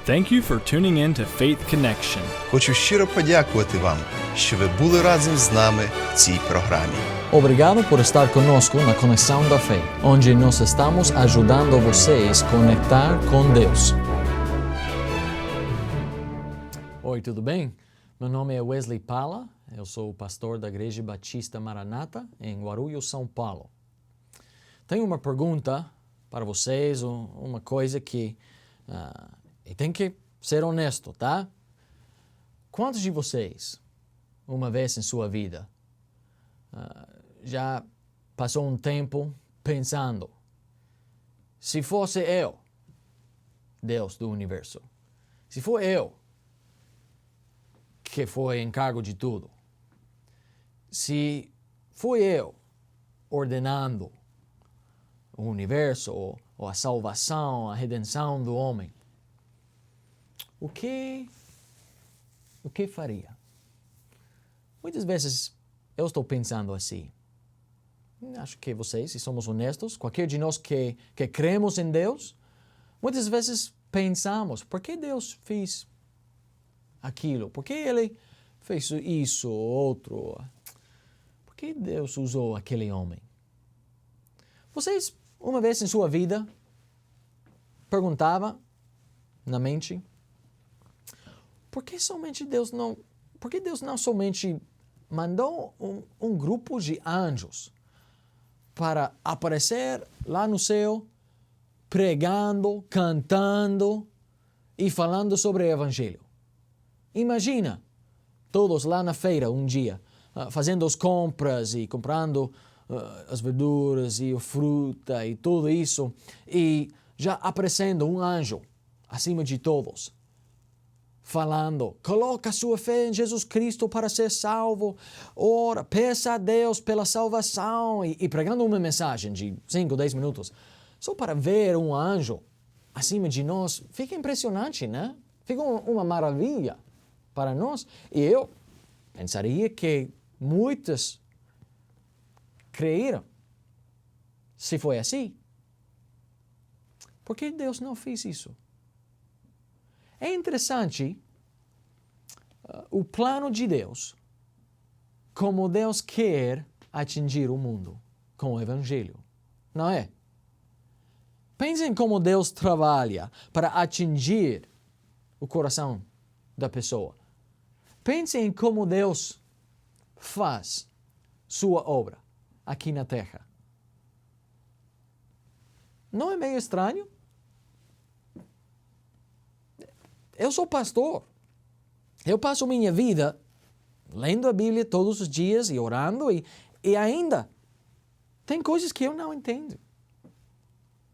Thank you for tuning in to Faith Connection. Хочу щиро подякувати вам, що ви були разом з нами в цій програмі. Obrigado por estar conosco na Conexão da Fé, onde nós estamos ajudando vocês a conectar com Deus. Oi, tudo bem? Meu nome é Wesley Pala, eu sou o pastor da Igreja Batista Maranata, em Guarulhos, São Paulo. Tenho uma pergunta para vocês, uma coisa que... E tem que ser honesto, tá? Quantos de vocês, uma vez em sua vida, já passou um tempo pensando, se fosse eu, Deus do universo, se for eu que foi encargo de tudo, se fui eu ordenando o universo ou a salvação, a redenção do homem, o que faria? Muitas vezes eu estou pensando assim. Acho que vocês, se somos honestos, qualquer de nós que cremos em Deus, muitas vezes pensamos, por que Deus fez aquilo? Por que Ele fez isso ou outro? Por que Deus usou aquele homem? Vocês, uma vez em sua vida, perguntavam na mente, por que Deus não somente mandou um grupo de anjos para aparecer lá no céu, pregando, cantando e falando sobre o Evangelho? Imagina todos lá na feira um dia, fazendo as compras e comprando as verduras e a fruta e tudo isso, e já aparecendo um anjo acima de todos, falando, coloca sua fé em Jesus Cristo para ser salvo, ora, peça a Deus pela salvação, e pregando uma mensagem de 5, 10 minutos, só para ver um anjo acima de nós, fica impressionante, né? Fica uma maravilha para nós, e eu pensaria que muitos creram, se foi assim. Por que Deus não fez isso? É interessante o plano de Deus, como Deus quer atingir o mundo com o Evangelho, não é? Pensem como Deus trabalha para atingir o coração da pessoa. Pensem como Deus faz sua obra aqui na Terra. Não é meio estranho? Eu sou pastor. Eu passo minha vida lendo a Bíblia todos os dias e orando e ainda tem coisas que eu não entendo.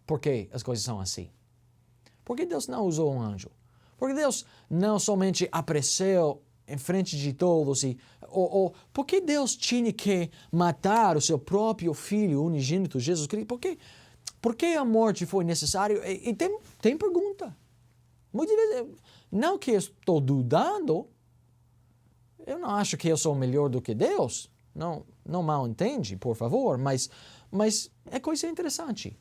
Por que as coisas são assim? Por que Deus não usou um anjo? Por que Deus não somente apareceu em frente de todos? Por que Deus tinha que matar o seu próprio Filho unigênito, Jesus Cristo? Por que a morte foi necessária? E tem pergunta. Muitas vezes, não que eu estou dudando, eu não acho que eu sou melhor do que Deus, não mal entende, por favor, mas é coisa interessante.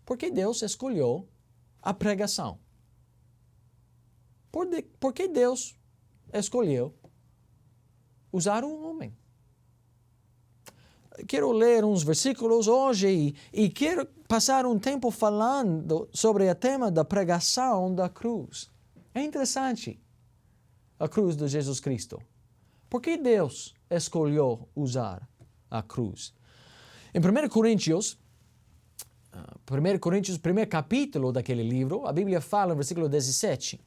Por que Deus escolheu a pregação? Por que Deus escolheu usar um homem? Quero ler uns versículos hoje e quero passar um tempo falando sobre o tema da pregação da cruz. É interessante a cruz de Jesus Cristo. Por que Deus escolheu usar a cruz? Em 1 Coríntios, primeiro capítulo daquele livro, a Bíblia fala no versículo 17,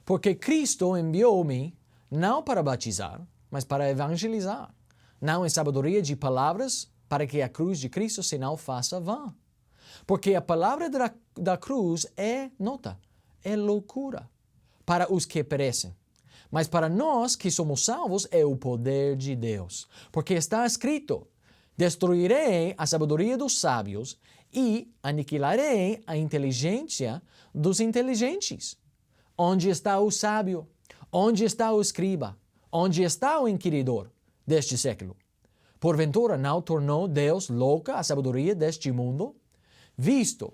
porque Cristo enviou-me não para batizar, mas para evangelizar, não em sabedoria de palavras, para que a cruz de Cristo se não faça vã. Porque a palavra da cruz é loucura para os que perecem. Mas para nós que somos salvos é o poder de Deus. Porque está escrito, destruirei a sabedoria dos sábios e aniquilarei a inteligência dos inteligentes. Onde está o sábio? Onde está o escriba? Onde está o inquiridor deste século? Porventura não tornou Deus louca a sabedoria deste mundo? Visto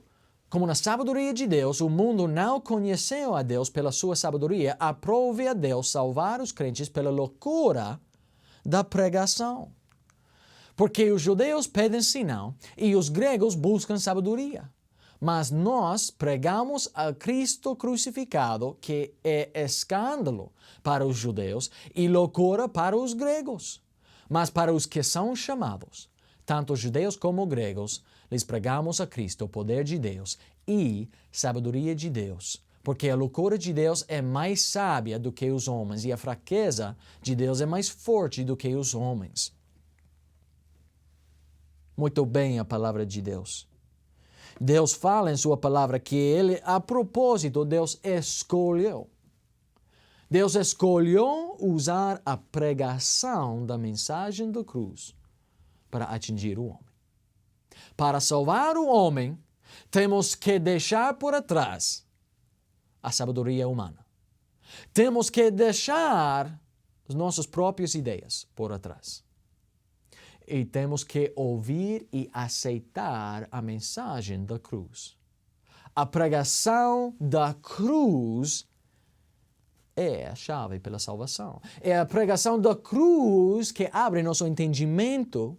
como na sabedoria de Deus, o mundo não conheceu a Deus pela sua sabedoria, aprove a Deus salvar os crentes pela loucura da pregação. Porque os judeus pedem sinal e os gregos buscam sabedoria. Mas nós pregamos a Cristo crucificado, que é escândalo para os judeus e loucura para os gregos. Mas para os que são chamados, tanto judeus como gregos, lhes pregamos a Cristo, o poder de Deus e sabedoria de Deus. Porque a loucura de Deus é mais sábia do que os homens e a fraqueza de Deus é mais forte do que os homens. Muito bem a palavra de Deus. Deus fala em sua palavra que Ele, a propósito, Deus escolheu. Deus escolheu usar a pregação da mensagem da cruz para atingir o homem. Para salvar o homem, temos que deixar por trás a sabedoria humana. Temos que deixar as nossas próprias ideias por trás. E temos que ouvir e aceitar a mensagem da cruz. A pregação da cruz é a chave pela salvação. É a pregação da cruz que abre nosso entendimento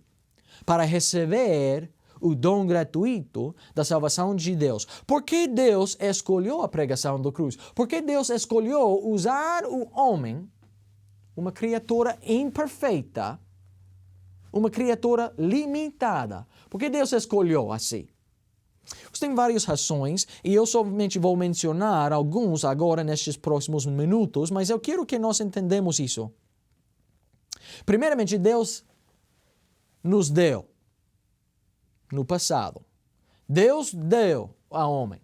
para receber o dom gratuito da salvação de Deus. Por que Deus escolheu a pregação da cruz? Por que Deus escolheu usar o homem, uma criatura imperfeita, uma criatura limitada? Por que Deus escolheu assim? Tem várias razões e eu somente vou mencionar alguns agora nestes próximos minutos, mas eu quero que nós entendamos isso. Primeiramente, Deus nos deu, no passado, Deus deu ao homem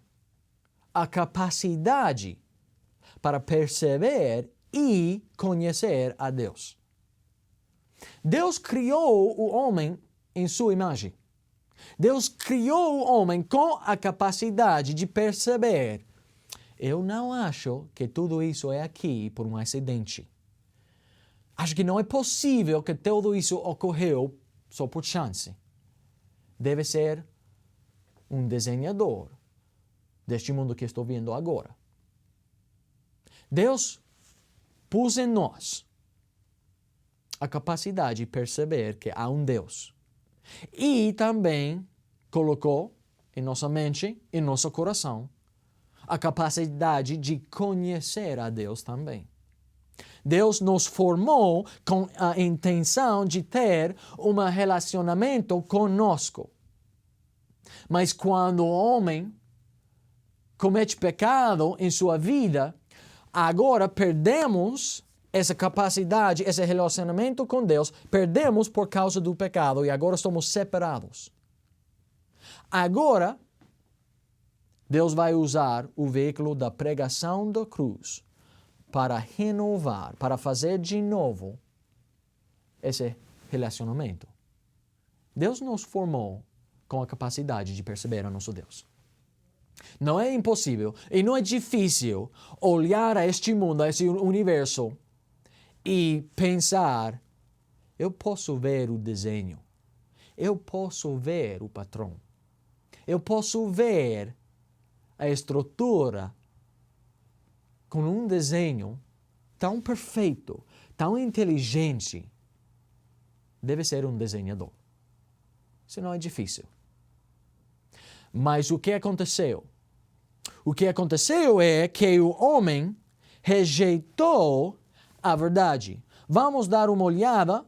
a capacidade para perceber e conhecer a Deus. Deus criou o homem em sua imagem. Deus criou o homem com a capacidade de perceber. Eu não acho que tudo isso é aqui por um acidente. Acho que não é possível que tudo isso ocorreu só por chance. Deve ser um desenhador deste mundo que estou vendo agora. Deus pôs em nós a capacidade de perceber que há um Deus. E também colocou em nossa mente, em nosso coração, a capacidade de conhecer a Deus também. Deus nos formou com a intenção de ter um relacionamento conosco. Mas quando o homem comete pecado em sua vida, agora perdemos essa capacidade, esse relacionamento com Deus, perdemos por causa do pecado e agora somos separados. Agora, Deus vai usar o veículo da pregação da cruz para renovar, para fazer de novo esse relacionamento. Deus nos formou com a capacidade de perceber a nosso Deus. Não é impossível e não é difícil olhar a este mundo, a este universo e pensar, eu posso ver o desenho, eu posso ver o patrão, eu posso ver a estrutura com um desenho tão perfeito, tão inteligente. Deve ser um desenhador. Isso não é difícil. Mas o que aconteceu? O que aconteceu é que o homem rejeitou a verdade. Vamos dar uma olhada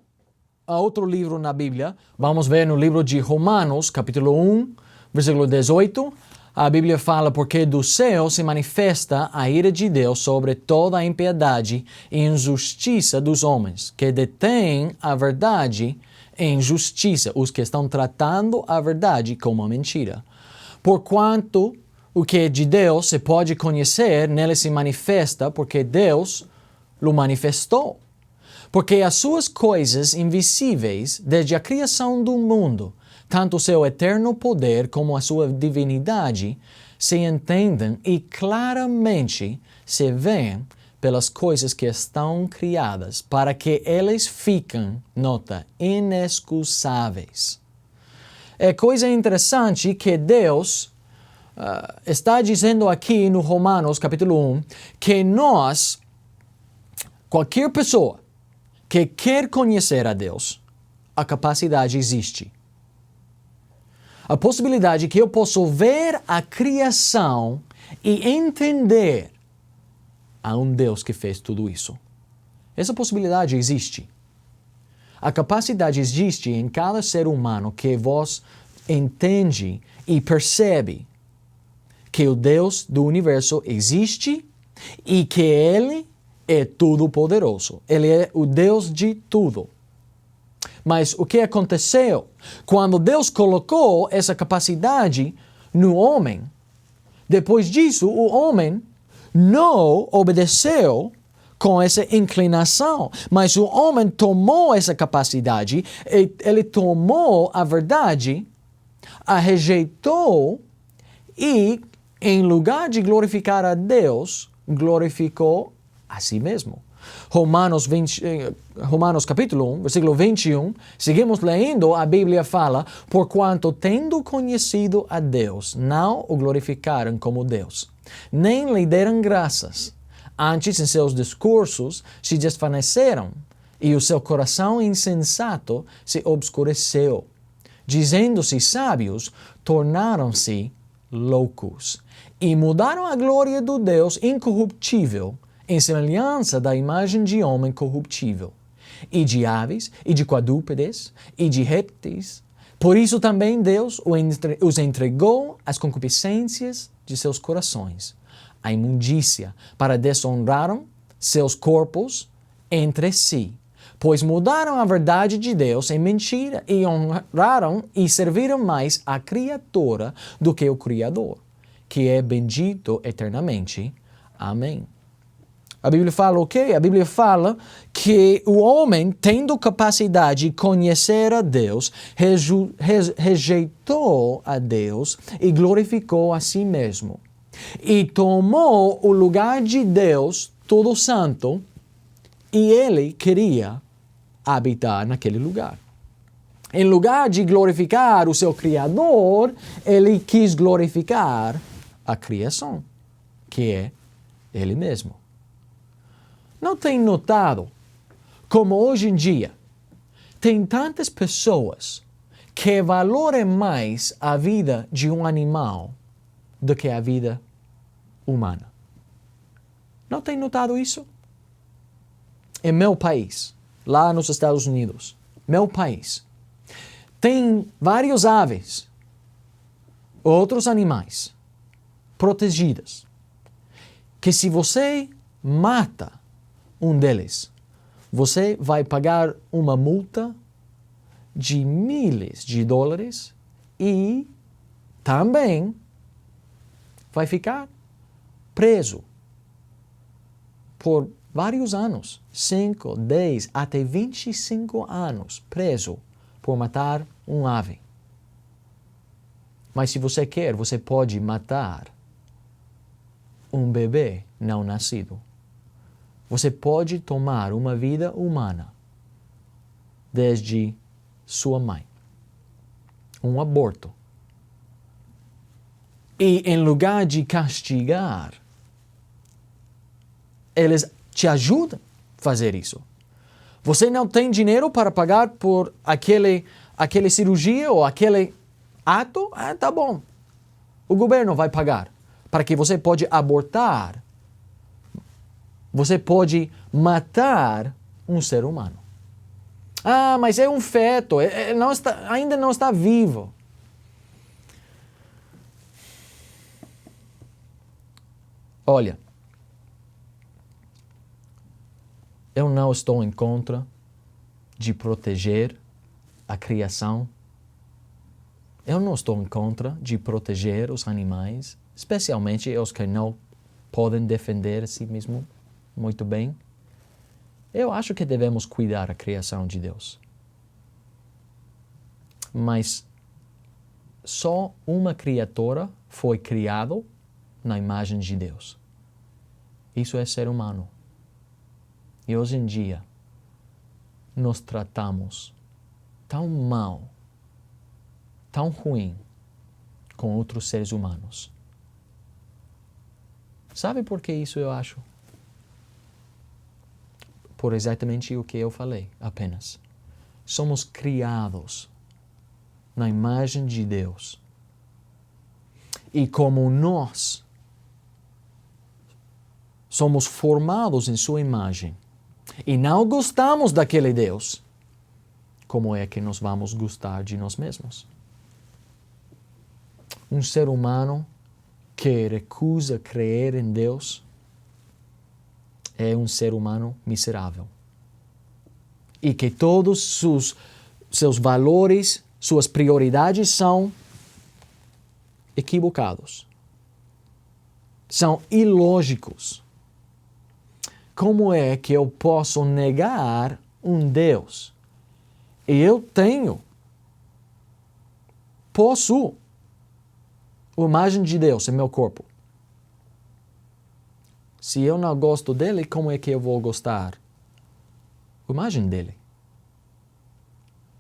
a outro livro na Bíblia. Vamos ver no livro de Romanos, capítulo 1, versículo 18. A Bíblia fala, porque do céu se manifesta a ira de Deus sobre toda a impiedade e injustiça dos homens, que detêm a verdade em justiça, os que estão tratando a verdade como uma mentira. Porquanto o que é de Deus se pode conhecer, nele se manifesta, porque Deus o manifestou. Porque as suas coisas invisíveis, desde a criação do mundo, tanto o seu eterno poder como a sua divinidade, se entendem e claramente se veem pelas coisas que estão criadas, para que eles fiquem, nota, inexcusáveis. É coisa interessante que Deus está dizendo aqui no Romanos capítulo 1 que nós, qualquer pessoa que quer conhecer a Deus, a capacidade existe. A possibilidade que eu posso ver a criação e entender a um Deus que fez tudo isso. Essa possibilidade existe. A capacidade existe em cada ser humano que vos entende e percebe que o Deus do universo existe e que Ele é todo-poderoso. Ele é o Deus de tudo. Mas o que aconteceu? Quando Deus colocou essa capacidade no homem, depois disso o homem não obedeceu com essa inclinação, mas o homem tomou essa capacidade, ele tomou a verdade, a rejeitou e, em lugar de glorificar a Deus, glorificou a si mesmo. Romanos capítulo 1, versículo 21, seguimos lendo, a Bíblia fala, porquanto tendo conhecido a Deus, não o glorificaram como Deus, nem lhe deram graças. Antes, em seus discursos, se desvaneceram, e o seu coração insensato se obscureceu. Dizendo-se sábios, tornaram-se loucos, e mudaram a glória do Deus incorruptível em semelhança da imagem de homem corruptível, e de aves, e de quadrúpedes, e de répteis. Por isso também Deus os entregou às concupiscências de seus corações, a imundícia, para desonraram seus corpos entre si, pois mudaram a verdade de Deus em mentira, e honraram e serviram mais a criatura do que o Criador, que é bendito eternamente. Amém. A Bíblia fala o quê? A Bíblia fala que o homem, tendo capacidade de conhecer a Deus, rejeitou a Deus e glorificou a si mesmo. E tomou o lugar de Deus, todo santo, e ele queria habitar naquele lugar. Em lugar de glorificar o seu Criador, ele quis glorificar a criação, que é ele mesmo. Não tem notado como hoje em dia tem tantas pessoas que valoram mais a vida de um animal do que a vida humana? Não tem notado isso? Em meu país, lá nos Estados Unidos, meu país, tem várias aves, outros animais protegidas, que se você mata um deles, você vai pagar uma multa de milhares de dólares e também vai ficar preso por vários anos, 5, 10, até 25 anos preso por matar um ave. Mas se você quer, você pode matar um bebê não nascido. Você pode tomar uma vida humana desde sua mãe. Um aborto. E em lugar de castigar, eles te ajudam a fazer isso. Você não tem dinheiro para pagar por aquele cirurgia ou aquele ato? Ah, tá bom. O governo vai pagar para que você pode abortar. Você pode matar um ser humano. Ah, mas é um feto, ainda não está vivo. Olha, eu não estou em contra de proteger a criação. Eu não estou em contra de proteger os animais, especialmente os que não podem defender a si mesmos muito bem. Eu acho que devemos cuidar da criação de Deus. Mas só uma criatura foi criada na imagem de Deus. Isso é ser humano. E hoje em dia, nós tratamos tão mal, tão ruim com outros seres humanos. Sabe por que isso eu acho? Por exatamente o que eu falei, apenas. Somos criados na imagem de Deus. E como nós somos formados em sua imagem e não gostamos daquele Deus, como é que nós vamos gostar de nós mesmos? Um ser humano que recusa crer em Deus é um ser humano miserável. E que todos seus valores, suas prioridades são equivocados. São ilógicos. Como é que eu posso negar um Deus? Eu possuo a imagem de Deus em meu corpo. Se eu não gosto dele, como é que eu vou gostar a imagem dele?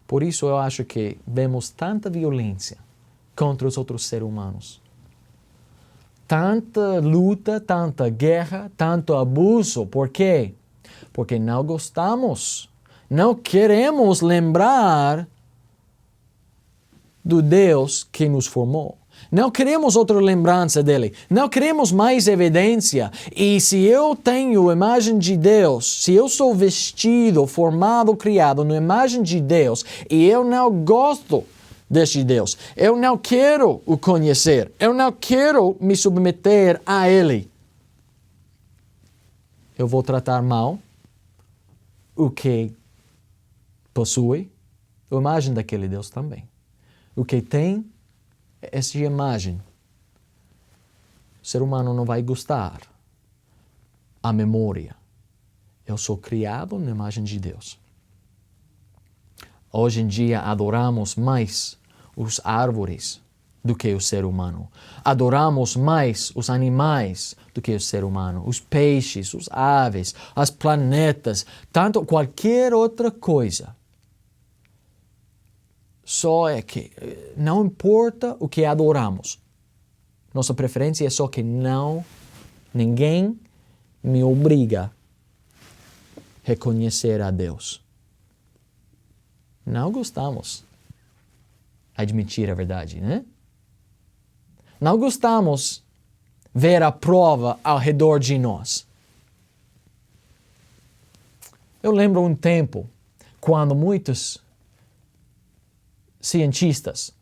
Por isso eu acho que vemos tanta violência contra os outros seres humanos. Tanta luta, tanta guerra, tanto abuso. Por quê? Porque não gostamos, não queremos lembrar do Deus que nos formou. Não queremos outra lembrança dele. Não queremos mais evidência. E se eu tenho a imagem de Deus, se eu sou vestido, formado, criado na imagem de Deus, e eu não gosto deste Deus, eu não quero o conhecer, eu não quero me submeter a Ele, eu vou tratar mal o que possui a imagem daquele Deus também. O que tem essa imagem, o ser humano não vai gostar. A memória. Eu sou criado na imagem de Deus. Hoje em dia adoramos mais os árvores do que o ser humano. Adoramos mais os animais do que o ser humano. Os peixes, os aves, as planetas, tanto qualquer outra coisa. Só é que não importa o que adoramos. Nossa preferência é só que ninguém me obriga a reconhecer a Deus. Não gostamos de admitir a verdade, né? Não gostamos de ver a prova ao redor de nós. Eu lembro um tempo quando muitos cientistas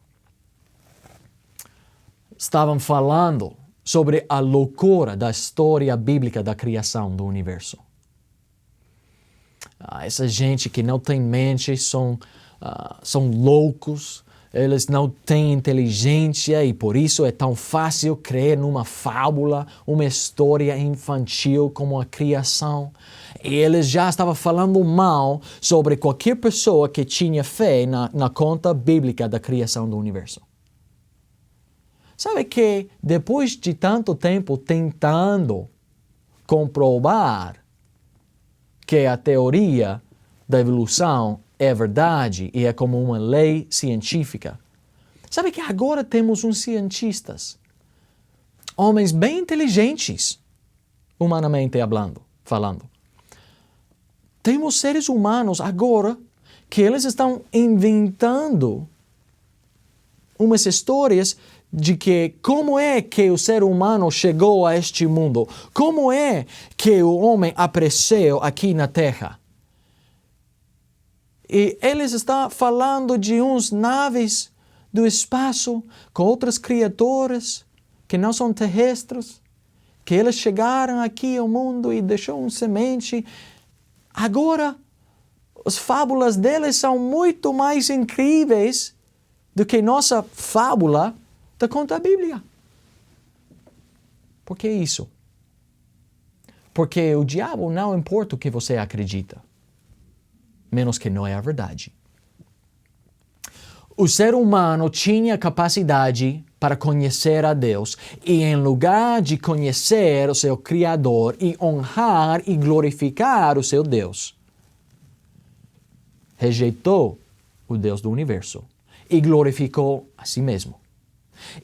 estavam falando sobre a loucura da história bíblica da criação do universo. Essa gente que não tem mente são loucos, eles não têm inteligência e por isso é tão fácil crer numa fábula, uma história infantil como a criação. E eles já estavam falando mal sobre qualquer pessoa que tinha fé na conta bíblica da criação do universo. Sabe que depois de tanto tempo tentando comprovar que a teoria da evolução é verdade e é como uma lei científica, sabe que agora temos uns cientistas, homens bem inteligentes, humanamente falando. Temos seres humanos agora que eles estão inventando umas histórias de que como é que o ser humano chegou a este mundo, como é que o homem apareceu aqui na Terra. E eles estão falando de uns naves do espaço com outras criaturas que não são terrestres, que eles chegaram aqui ao mundo e deixou semente. Agora, as fábulas deles são muito mais incríveis do que nossa fábula da conta da Bíblia. Por que isso? Porque o diabo não importa o que você acredita, menos que não é a verdade. O ser humano tinha capacidade para conhecer a Deus e em lugar de conhecer o seu Criador e honrar e glorificar o seu Deus, rejeitou o Deus do universo e glorificou a si mesmo.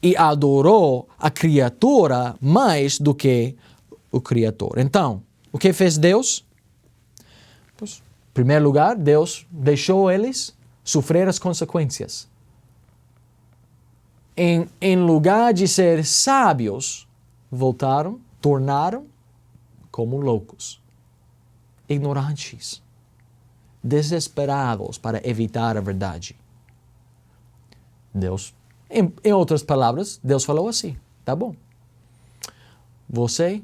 E adorou a criatura mais do que o Criador. Então, o que fez Deus? Pois, em primeiro lugar, Deus deixou eles sofrer as consequências. Em lugar de ser sábios, tornaram como loucos, ignorantes, desesperados para evitar a verdade. Deus, em outras palavras, Deus falou assim, tá bom, você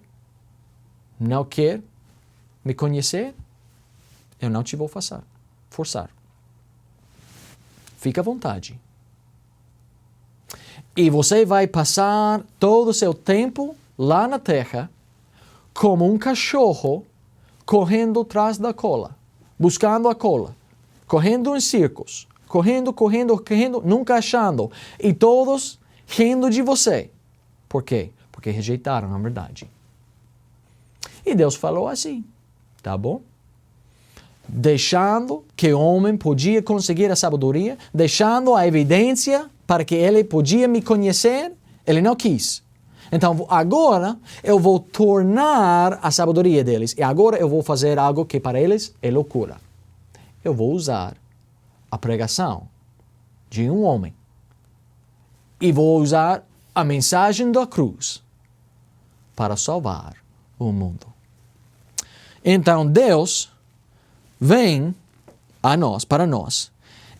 não quer me conhecer, eu não te vou forçar. Fica à vontade. E você vai passar todo o seu tempo lá na terra como um cachorro correndo atrás da cola, buscando a cola, correndo em círculos, correndo, nunca achando. E todos rindo de você. Por quê? Porque rejeitaram a verdade. E Deus falou assim, tá bom? Deixando que o homem podia conseguir a sabedoria, deixando a evidência para que ele podia me conhecer, ele não quis. Então, agora eu vou tornar a sabedoria deles. E agora eu vou fazer algo que para eles é loucura. Eu vou usar a pregação de um homem. E vou usar a mensagem da cruz para salvar o mundo. Então, Deus vem para nós,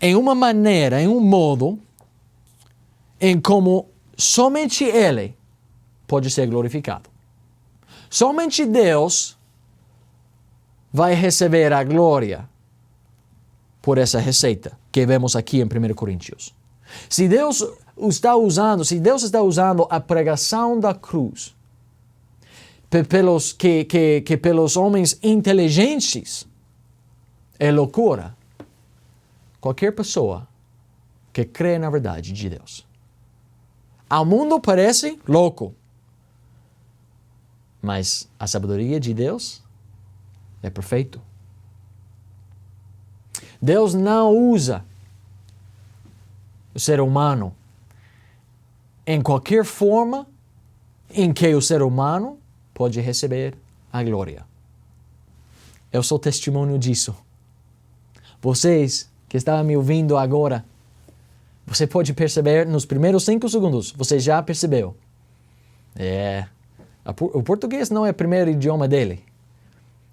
em uma maneira, em um modo, em como somente Ele pode ser glorificado. Somente Deus vai receber a glória por essa receita que vemos aqui em 1 Coríntios. Se Deus está usando a pregação da cruz pelos homens inteligentes, é loucura. Qualquer pessoa que crê na verdade de Deus. Ao mundo parece louco. Mas a sabedoria de Deus é perfeito. Deus não usa o ser humano em qualquer forma em que o ser humano pode receber a glória. Eu sou testemunho disso. Vocês que estavam me ouvindo agora, você pode perceber nos primeiros 5 segundos, você já percebeu. O português não é o primeiro idioma dele.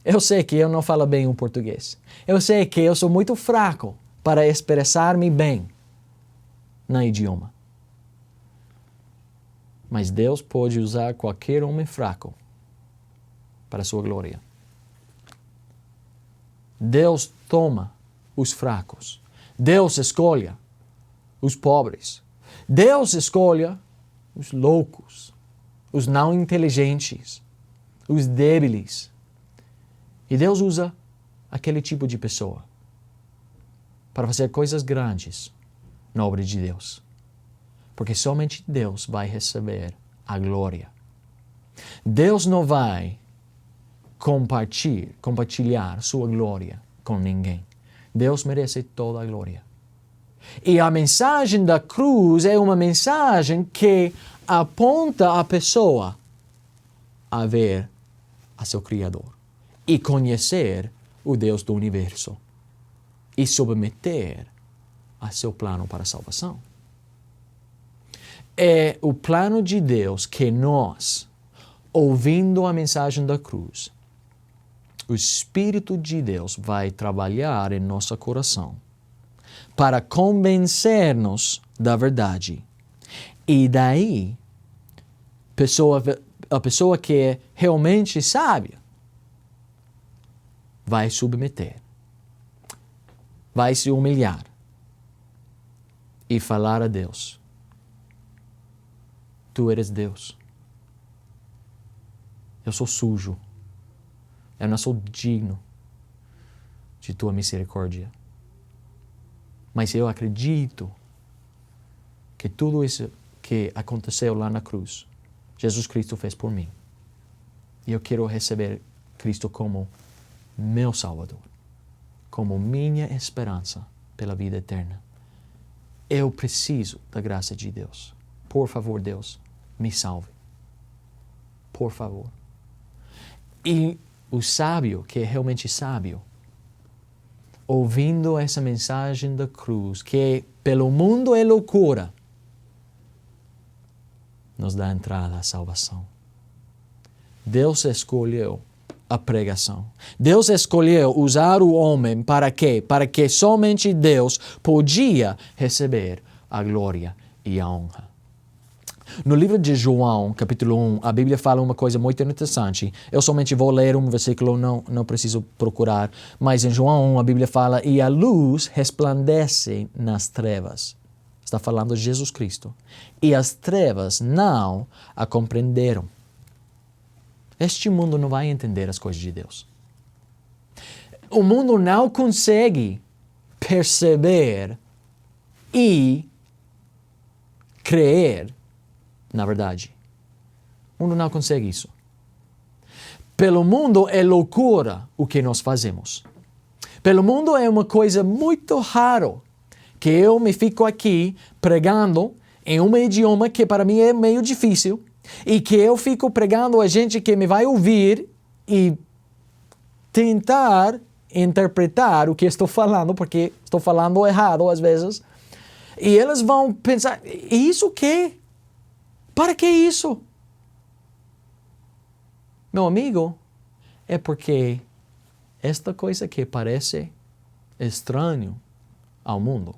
Eu sei que eu não falo bem o português. Eu sei que eu sou muito fraco para expressar-me bem no idioma. Mas Deus pode usar qualquer homem fraco para a sua glória. Deus toma os fracos. Deus escolhe os pobres. Deus escolhe os loucos, os não inteligentes, os débiles. E Deus usa aquele tipo de pessoa para fazer coisas grandes na obra de Deus. Porque somente Deus vai receber a glória. Deus não vai compartilhar sua glória com ninguém. Deus merece toda a glória. E a mensagem da cruz é uma mensagem que aponta a pessoa a ver a seu Criador e conhecer o Deus do universo e submeter a seu plano para a salvação. É o plano de Deus que nós, ouvindo a mensagem da cruz, o Espírito de Deus vai trabalhar em nosso coração para convencer-nos da verdade. E daí, a pessoa que é realmente sábia vai submeter, vai se humilhar e falar a Deus: Tu eres Deus. Eu sou sujo. Eu não sou digno de Tua misericórdia. Mas eu acredito que tudo isso que aconteceu lá na cruz, Jesus Cristo fez por mim. E eu quero receber Cristo como meu Salvador, como minha esperança pela vida eterna. Eu preciso da graça de Deus. Por favor, Deus, me salve. Por favor. E o sábio, que é realmente sábio, ouvindo essa mensagem da cruz, que pelo mundo é loucura, nos dá entrada à salvação. Deus escolheu a pregação. Deus escolheu usar o homem para quê? Para que somente Deus podia receber a glória e a honra. No livro de João, capítulo 1, a Bíblia fala uma coisa muito interessante. Eu somente vou ler um versículo, não preciso procurar. Mas em João 1, a Bíblia fala, e a luz resplandece nas trevas. Está falando de Jesus Cristo. E as trevas não a compreenderam. Este mundo não vai entender as coisas de Deus. O mundo não consegue perceber e crer na verdade. O mundo não consegue isso. Pelo mundo é loucura o que nós fazemos. Pelo mundo é uma coisa muito rara que eu me fico aqui pregando em um idioma que para mim é meio difícil e que eu fico pregando a gente que me vai ouvir e tentar interpretar o que estou falando, porque estou falando errado às vezes. E eles vão pensar, isso o quê? Para que isso? Meu amigo, é porque esta coisa que parece estranho ao mundo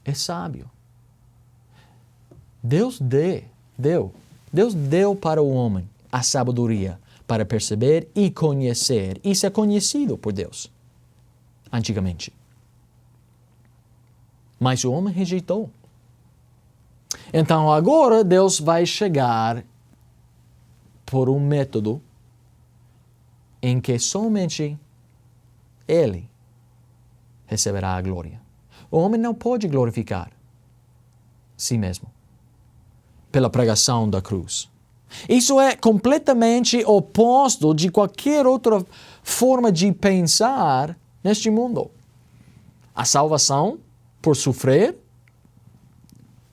é sábio. Deus deu para o homem a sabedoria para perceber e conhecer e ser conhecido por Deus antigamente. Mas o homem rejeitou. Então agora Deus vai chegar por um método em que somente Ele receberá a glória. O homem não pode glorificar si mesmo pela pregação da cruz. Isso é completamente oposto de qualquer outra forma de pensar neste mundo. A salvação por sofrer,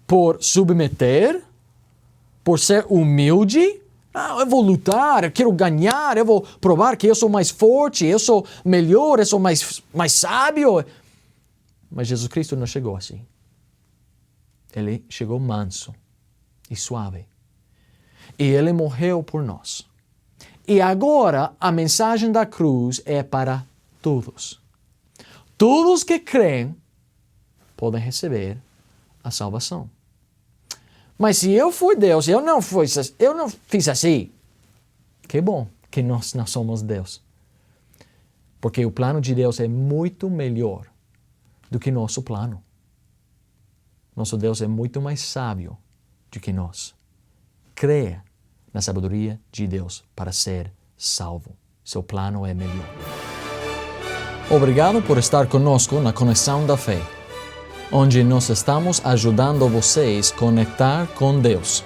por submeter, por ser humilde. Eu vou lutar, eu quero ganhar, eu vou provar que eu sou mais forte, eu sou melhor, eu sou mais sábio. Mas Jesus Cristo não chegou assim. Ele chegou manso e suave. E Ele morreu por nós. E agora a mensagem da cruz é para todos. Todos que creem podem receber a salvação. Mas se eu fui Deus, eu não fiz assim. Que bom que nós não somos Deus. Porque o plano de Deus é muito melhor do que nosso plano. Nosso Deus é muito mais sábio do que nós. Creia na sabedoria de Deus para ser salvo. Seu plano é melhor. Obrigado por estar conosco na Conexão da Fé, onde nós estamos ajudando vocês a conectar com Deus.